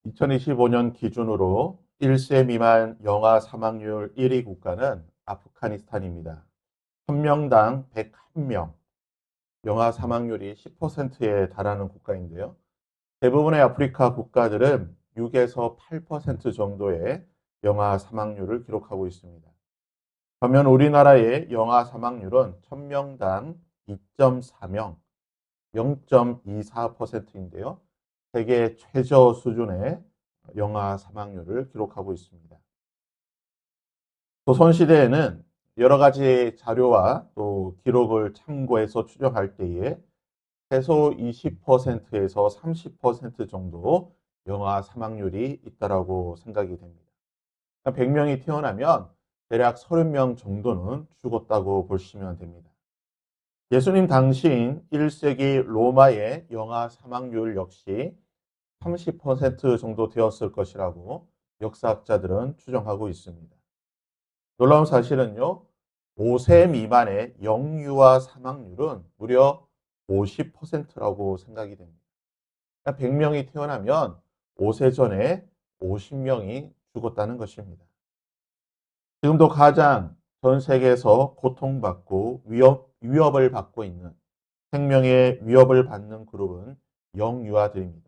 2025년 기준으로 1세 미만 영아 사망률 1위 국가는 아프가니스탄입니다. 1000명당 101명, 영아 사망률이 10%에 달하는 국가인데요. 대부분의 아프리카 국가들은 6에서 8% 정도의 영아 사망률을 기록하고 있습니다. 반면 우리나라의 영아 사망률은 1000명당 2.4명, 0.24%인데요. 세계 최저 수준의 영아 사망률을 기록하고 있습니다. 조선시대에는 여러 가지 자료와 또 기록을 참고해서 추정할 때에 최소 20%에서 30% 정도 영아 사망률이 있다고 생각이 됩니다. 100명이 태어나면 대략 30명 정도는 죽었다고 보시면 됩니다. 예수님 당시인 1세기 로마의 영아 사망률 역시 30% 정도 되었을 것이라고 역사학자들은 추정하고 있습니다. 놀라운 사실은요, 5세 미만의 영유아 사망률은 무려 50%라고 생각이 됩니다. 100명이 태어나면 5세 전에 50명이 죽었다는 것입니다. 지금도 가장 전 세계에서 고통받고 위협을 받고 있는 생명의 위협을 받는 그룹은 영유아들입니다.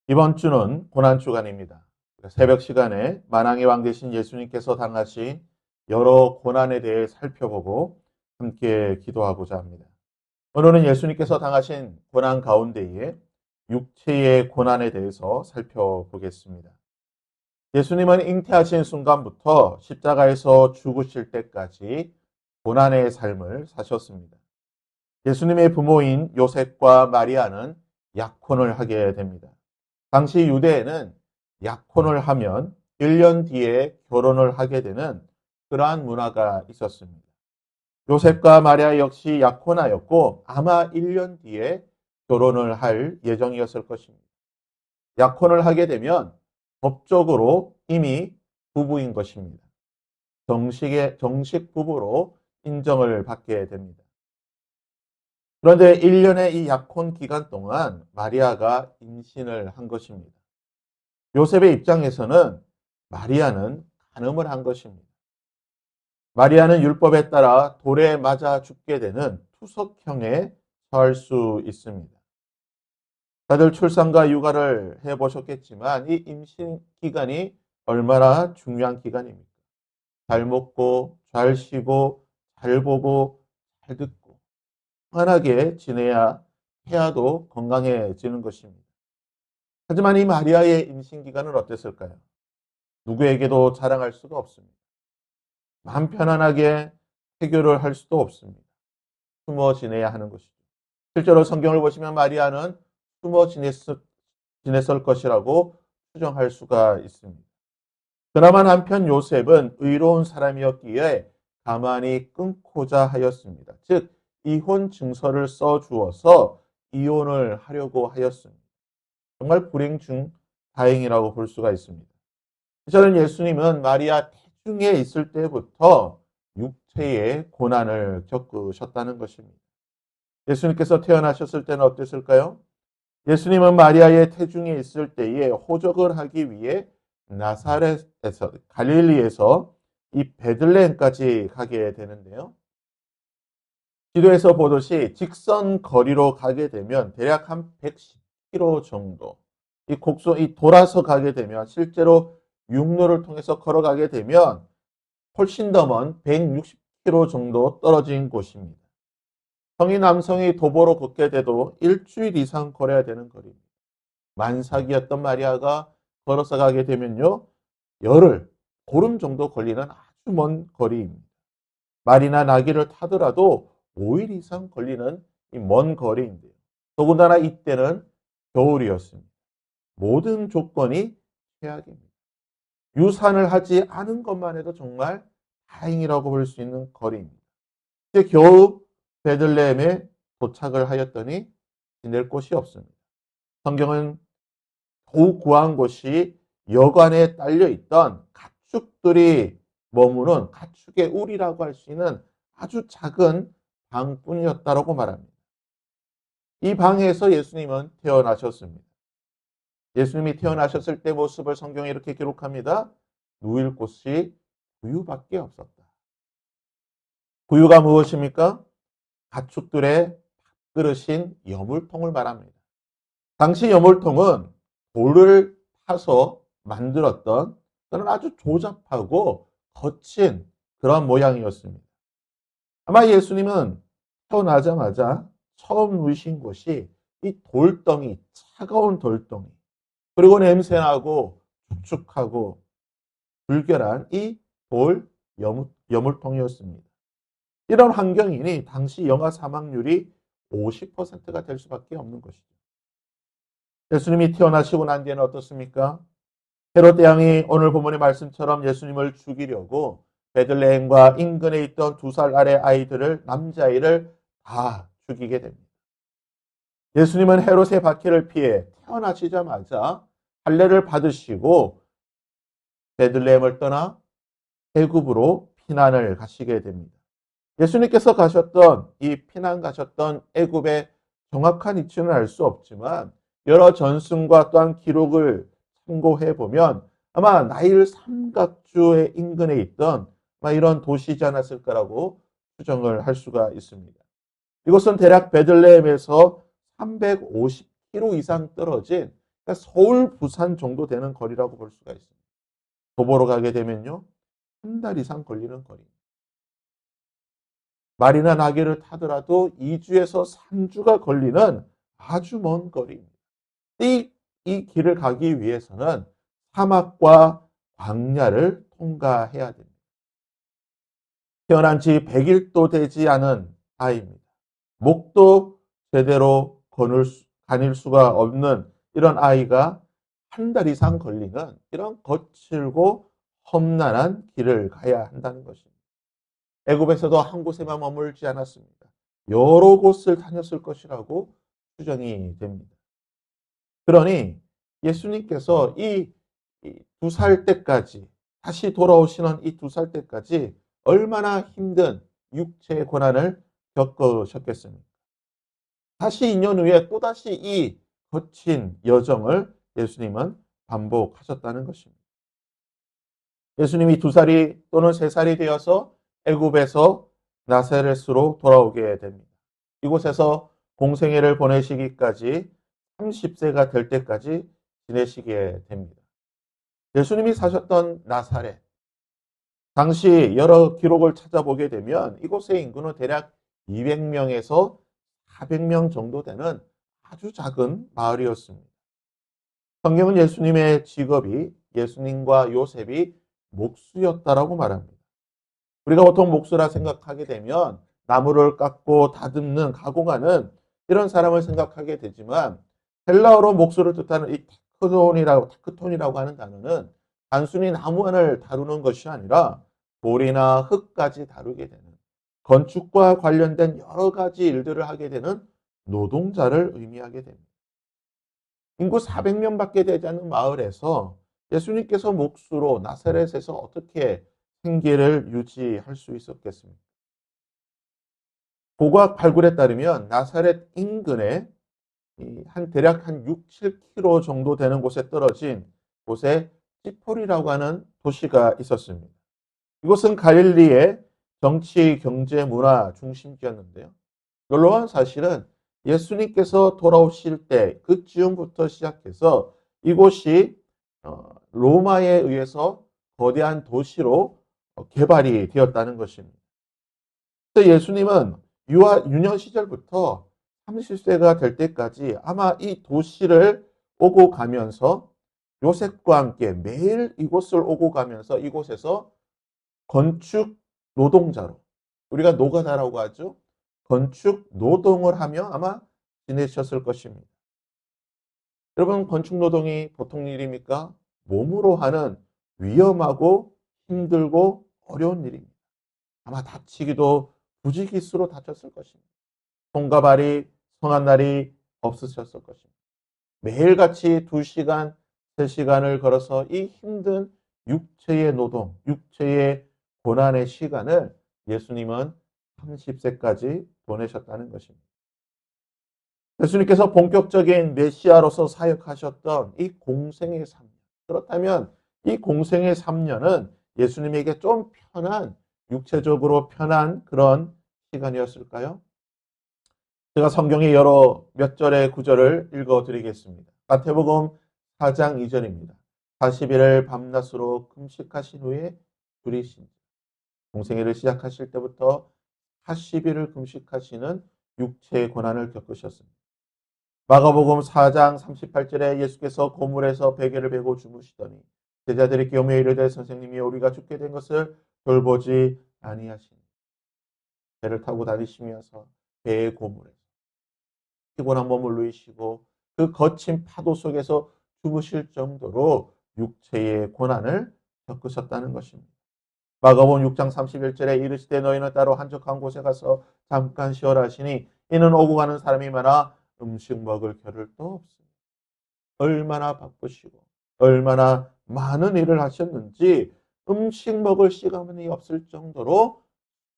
이번 주는 고난주간입니다. 새벽 시간에 만왕의 왕 되신 예수님께서 당하신 여러 고난에 대해 살펴보고 함께 기도하고자 합니다. 오늘은 예수님께서 당하신 고난 가운데에 육체의 고난에 대해서 살펴보겠습니다. 예수님은 잉태하신 순간부터 십자가에서 죽으실 때까지 고난의 삶을 사셨습니다. 예수님의 부모인 요셉과 마리아는 약혼을 하게 됩니다. 당시 유대에는 약혼을 하면 1년 뒤에 결혼을 하게 되는 그러한 문화가 있었습니다. 요셉과 마리아 역시 약혼하였고 아마 1년 뒤에 결혼을 할 예정이었을 것입니다. 약혼을 하게 되면 법적으로 이미 부부인 것입니다. 정식 부부로 인정을 받게 됩니다. 그런데 1년의 이 약혼 기간 동안 마리아가 임신을 한 것입니다. 요셉의 입장에서는 마리아는 간음을 한 것입니다. 마리아는 율법에 따라 돌에 맞아 죽게 되는 투석형에 처할 수 있습니다. 다들 출산과 육아를 해보셨겠지만 이 임신 기간이 얼마나 중요한 기간입니까? 잘 먹고 잘 쉬고 잘 보고 잘 듣고 편안하게 지내야 태아도 건강해지는 것입니다. 하지만 이 마리아의 임신 기간은 어땠을까요? 누구에게도 자랑할 수가 없습니다. 마음 편안하게 해결을 할 수도 없습니다. 숨어 지내야 하는 것이죠. 실제로 성경을 보시면 마리아는 숨어 지냈을 것이라고 추정할 수가 있습니다. 그나마 남편 요셉은 의로운 사람이었기에 가만히 끊고자 하였습니다. 즉 이혼 증서를 써주어서 이혼을 하려고 하였습니다. 정말 불행 중 다행이라고 볼 수가 있습니다. 저는 예수님은 마리아 태중에 있을 때부터 육체의 고난을 겪으셨다는 것입니다. 예수님께서 태어나셨을 때는 어땠을까요? 예수님은 마리아의 태중에 있을 때에 호적을 하기 위해 나사렛에서 갈릴리에서 이 베들레헴까지 가게 되는데요. 지도에서 보듯이 직선 거리로 가게 되면 대략 한 110km 정도 이 돌아서 가게 되면 실제로 육로를 통해서 걸어가게 되면 훨씬 더 먼 160km 정도 떨어진 곳입니다. 성인 남성이 도보로 걷게 돼도 일주일 이상 걸어야 되는 거리입니다. 만삭이었던 마리아가 걸어서 가게 되면요. 열흘, 보름 정도 걸리는 아주 먼 거리입니다. 말이나 나귀를 타더라도 5일 이상 걸리는 이 먼 거리인데요. 더군다나 이때는 겨울이었습니다. 모든 조건이 최악입니다. 유산을 하지 않은 것만 해도 정말 다행이라고 볼 수 있는 거리입니다. 이제 겨우 베들레헴에 도착을 하였더니 지낼 곳이 없습니다. 성경은 더욱 구한 곳이 여관에 딸려 있던 가축들이 머무는 가축의 울이라고 할 수 있는 아주 작은 방뿐이었다라고 말합니다. 이 방에서 예수님은 태어나셨습니다. 예수님이 태어나셨을 때 모습을 성경에 이렇게 기록합니다. 누일 곳이 구유밖에 없었다. 구유가 무엇입니까? 가축들의 밥그릇인 여물통을 말합니다. 당시 여물통은 돌을 파서 만들었던 그런 아주 조잡하고 거친 그런 모양이었습니다. 아마 예수님은 태어나자마자 처음 누이신 곳이 이 돌덩이, 차가운 돌덩이, 그리고 냄새나고 축축하고 불결한 이 돌 여물통이었습니다. 이런 환경이니 당시 영아 사망률이 50%가 될 수밖에 없는 것이죠. 예수님이 태어나시고 난 뒤에는 어떻습니까? 헤롯 왕이 오늘 본문의 말씀처럼 예수님을 죽이려고 베들레헴과 인근에 있던 2살 아래 아이들을, 남자아이를 다 죽이게 됩니다. 예수님은 헤롯의 박해를 피해 태어나시자마자 할례를 받으시고 베들레헴을 떠나 애굽으로 피난을 가시게 됩니다. 예수님께서 가셨던 이 피난 가셨던 애굽의 정확한 위치는 알 수 없지만 여러 전승과 또한 기록을 참고해 보면 아마 나일 삼각주의 인근에 있던 이런 도시지 않았을까라고 추정을 할 수가 있습니다. 이곳은 대략 베들레헴에서 350km 이상 떨어진 그러니까 서울, 부산 정도 되는 거리라고 볼 수가 있습니다. 도보로 가게 되면요, 한 달 이상 걸리는 거리. 말이나 나귀를 타더라도 2주에서 3주가 걸리는 아주 먼 거리입니다. 이 길을 가기 위해서는 사막과 광야를 통과해야 됩니다. 태어난 지 100일도 되지 않은 아이입니다. 목도 제대로 거닐 수가 없는 이런 아이가 한 달 이상 걸리는 이런 거칠고 험난한 길을 가야 한다는 것입니다. 애굽에서도 한 곳에만 머물지 않았습니다. 여러 곳을 다녔을 것이라고 추정이 됩니다. 그러니 예수님께서 이 2살 때까지 다시 돌아오시는 이 2살 때까지 얼마나 힘든 육체의 고난을 겪으셨겠습니까? 다시 2년 후에 또다시 이 거친 여정을 예수님은 반복하셨다는 것입니다. 예수님이 2살이 또는 3살이 되어서 애굽에서 나사렛으로 돌아오게 됩니다. 이곳에서 공생애를 보내시기까지 30세가 될 때까지 지내시게 됩니다. 예수님이 사셨던 나사렛, 당시 여러 기록을 찾아보게 되면 이곳의 인구는 대략 200명에서 400명 정도 되는 아주 작은 마을이었습니다. 성경은 예수님의 직업이 예수님과 요셉이 목수였다라고 말합니다. 우리가 보통 목수라 생각하게 되면 나무를 깎고 다듬는, 가공하는 이런 사람을 생각하게 되지만 헬라어로 목수를 뜻하는 이 타크톤이라고 하는 단어는 단순히 나무만을 다루는 것이 아니라 돌이나 흙까지 다루게 되는 건축과 관련된 여러 가지 일들을 하게 되는 노동자를 의미하게 됩니다. 인구 400명밖에 되지 않는 마을에서 예수님께서 목수로 나사렛에서 어떻게 생계를 유지할 수 있었겠습니까? 고고학 발굴에 따르면 나사렛 인근에 대략 한 6, 7km 정도 되는 곳에 떨어진 곳에 시폴이라고 하는 도시가 있었습니다. 이곳은 갈릴리의 정치, 경제, 문화 중심지였는데요. 놀라운 사실은 예수님께서 돌아오실 때 그 즈음부터 시작해서 이곳이 로마에 의해서 거대한 도시로 개발이 되었다는 것입니다. 예수님은 유년 시절부터 30세가 될 때까지 아마 이 도시를 오고 가면서 요셉과 함께 매일 이곳을 오고 가면서 이곳에서 건축 노동자로, 우리가 노가다라고 하죠. 건축 노동을 하며 아마 지내셨을 것입니다. 여러분, 건축 노동이 보통 일입니까? 몸으로 하는 위험하고 힘들고 어려운 일입니다. 아마 다치기도 부지기수로 다쳤을 것입니다. 손과 발이 성한 날이 없으셨을 것입니다. 매일같이 2시간, 3시간을 걸어서 이 힘든 육체의 노동, 육체의 고난의 시간을 예수님은 30세까지 보내셨다는 것입니다. 예수님께서 본격적인 메시아로서 사역하셨던 이 공생의 3년. 그렇다면 이 공생의 3년은 예수님에게 좀 편한, 육체적으로 편한 그런 시간이었을까요? 제가 성경의 여러 몇 절의 구절을 읽어 드리겠습니다. 마태복음 4장 2절입니다. 40일을 밤낮으로 금식하신 후에 줄이신 공생애를 시작하실 때부터 40일을 금식하시는 육체의 고난을 겪으셨습니다. 마가복음 4장 38절에 예수께서 고물에서 베개를 베고 주무시더니 제자들이 끼어며 이르되 선생님이 우리가 죽게 된 것을 돌보지 아니하시니 배를 타고 다니시면서 배의 고물에서 피곤한 몸을 누이시고 그 거친 파도 속에서 죽으실 정도로 육체의 고난을 겪으셨다는 것입니다. 마가복음 6장 31절에 이르시되 너희는 따로 한적한 곳에 가서 잠깐 쉬어라 하시니 이는 오고 가는 사람이 많아 음식 먹을 겨를도 없습니다. 얼마나 바쁘시고 얼마나 많은 일을 하셨는지 음식 먹을 시간이 없을 정도로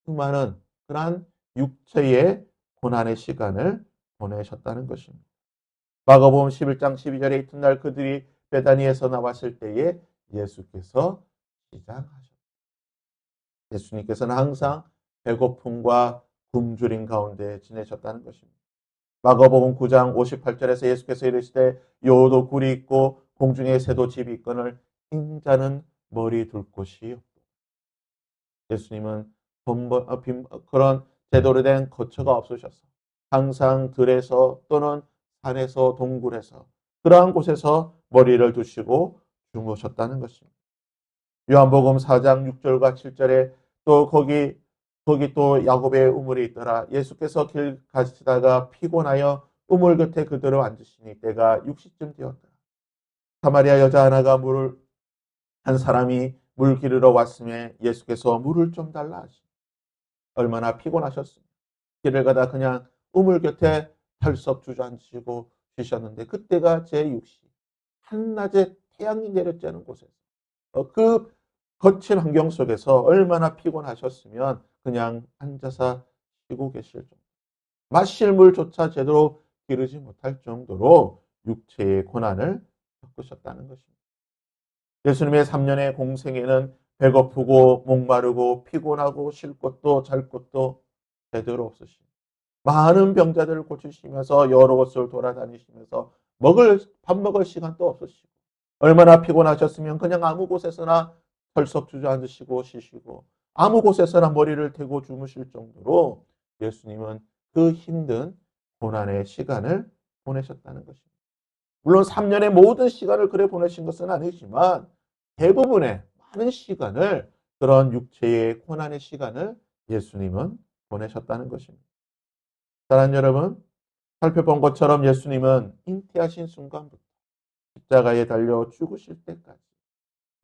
수많은 그러한 육체의 고난의 시간을 보내셨다는 것입니다. 마가복음 11장 12절에 이튿날 그들이 베다니에서 나왔을 때에 예수께서 시장하셨습니다. 예수님께서는 항상 배고픔과 굶주림 가운데 지내셨다는 것입니다. 마가복음 9장 58절에서 예수께서 이르시되 여우도 굴이 있고 공중의 새도 집이 있거늘 인자는 머리 둘 곳이 없다. 예수님은 그런 제대로 된 거처가 없으셔서 항상 들에서 또는 산에서 동굴에서 그러한 곳에서 머리를 두시고 주무셨다는 것입니다. 요한복음 4장 6절과 7절에 또 거기 또 야곱의 우물이 있더라. 예수께서 길 가시다가 피곤하여 우물 곁에 그대로 앉으시니 때가 6시쯤 되었다. 사마리아 여자 하나가 한 사람이 물 기르러 왔음에 예수께서 물을 좀 달라 하시니 얼마나 피곤하셨습니까? 길을 가다 그냥 우물 곁에 털썩 주저앉으시고 쉬셨는데 그때가 제6시 한낮에 태양이 내려쬐는 곳에서 그 거친 환경 속에서 얼마나 피곤하셨으면 그냥 앉아서 쉬고 계실 정도. 마실 물조차 제대로 기르지 못할 정도로 육체의 고난을 겪으셨다는 것입니다. 예수님의 3년의 공생에는 배고프고 목마르고 피곤하고 쉴 곳도 잘 곳도 제대로 없으시고 많은 병자들을 고치시면서 여러 곳을 돌아다니시면서 밥 먹을 시간도 없으시고 얼마나 피곤하셨으면 그냥 아무 곳에서나 털썩 주저앉으시고 쉬시고 아무 곳에서나 머리를 대고 주무실 정도로 예수님은 그 힘든 고난의 시간을 보내셨다는 것입니다. 물론 3년의 모든 시간을 그래 보내신 것은 아니지만 대부분의 많은 시간을 그런 육체의 고난의 시간을 예수님은 보내셨다는 것입니다. 사랑하는 여러분, 살펴본 것처럼 예수님은 잉태하신 순간부터 십자가에 달려 죽으실 때까지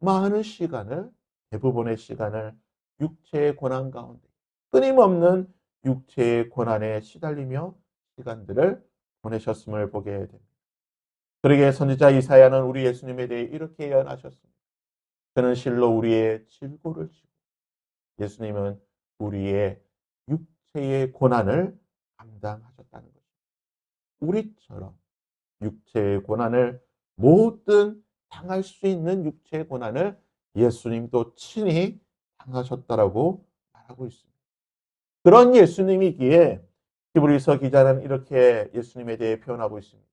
많은 시간을, 대부분의 시간을 육체의 고난 가운데 끊임없는 육체의 고난에 시달리며 시간들을 보내셨음을 보게 됩니다. 그러기에 선지자 이사야는 우리 예수님에 대해 이렇게 예언하셨습니다. 그는 실로 우리의 질고를 지고 예수님은 우리의 육체의 고난을 감당하셨다는 것입니다. 우리처럼 육체의 고난을 모든 당할 수 있는 육체의 고난을 예수님도 친히 당하셨다라고 말하고 있습니다. 그런 예수님이기에 히브리서 기자는 이렇게 예수님에 대해 표현하고 있습니다.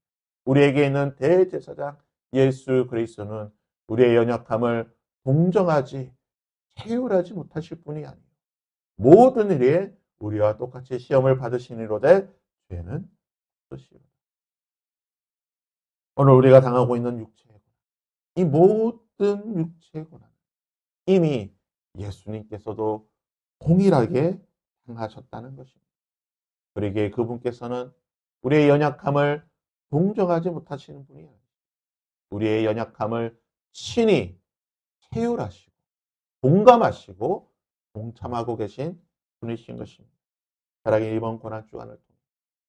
우리에게 있는 대제사장 예수 그리스도는 우리의 연약함을 동정하지 체휼하지 못하실 분이 아니에요. 모든 일에 우리와 똑같이 시험을 받으시니로되 죄는 없으시오. 오늘 우리가 당하고 있는 육체의 고난, 이 모든 육체의 고난 이미 예수님께서도 동일하게 당하셨다는 것입니다. 그러기에 그분께서는 우리의 연약함을 동정하지 못하시는 분이 아니에요. 우리의 연약함을 친히 체휼하시고 공감하시고 동참하고 계신 분이신 것입니다. 사랑의 이번 고난 주간을 통해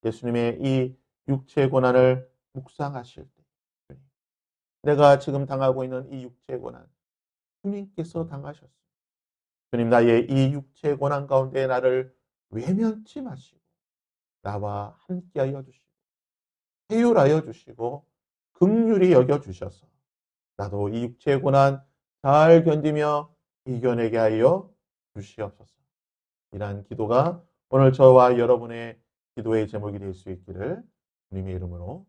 예수님의 이 육체의 고난을 묵상하실 때 내가 지금 당하고 있는 이 육체의 고난 주님께서 당하셨습니다. 주님 나의 이 육체의 고난 가운데 나를 외면치 마시고 나와 함께하여 주시고 회율하여 주시고 긍휼히 여겨 주셔서 나도 이 육체의 고난 잘 견디며 이겨내게 하여 주시옵소서. 이러한 기도가 오늘 저와 여러분의 기도의 제목이 될 수 있기를 주님의 이름으로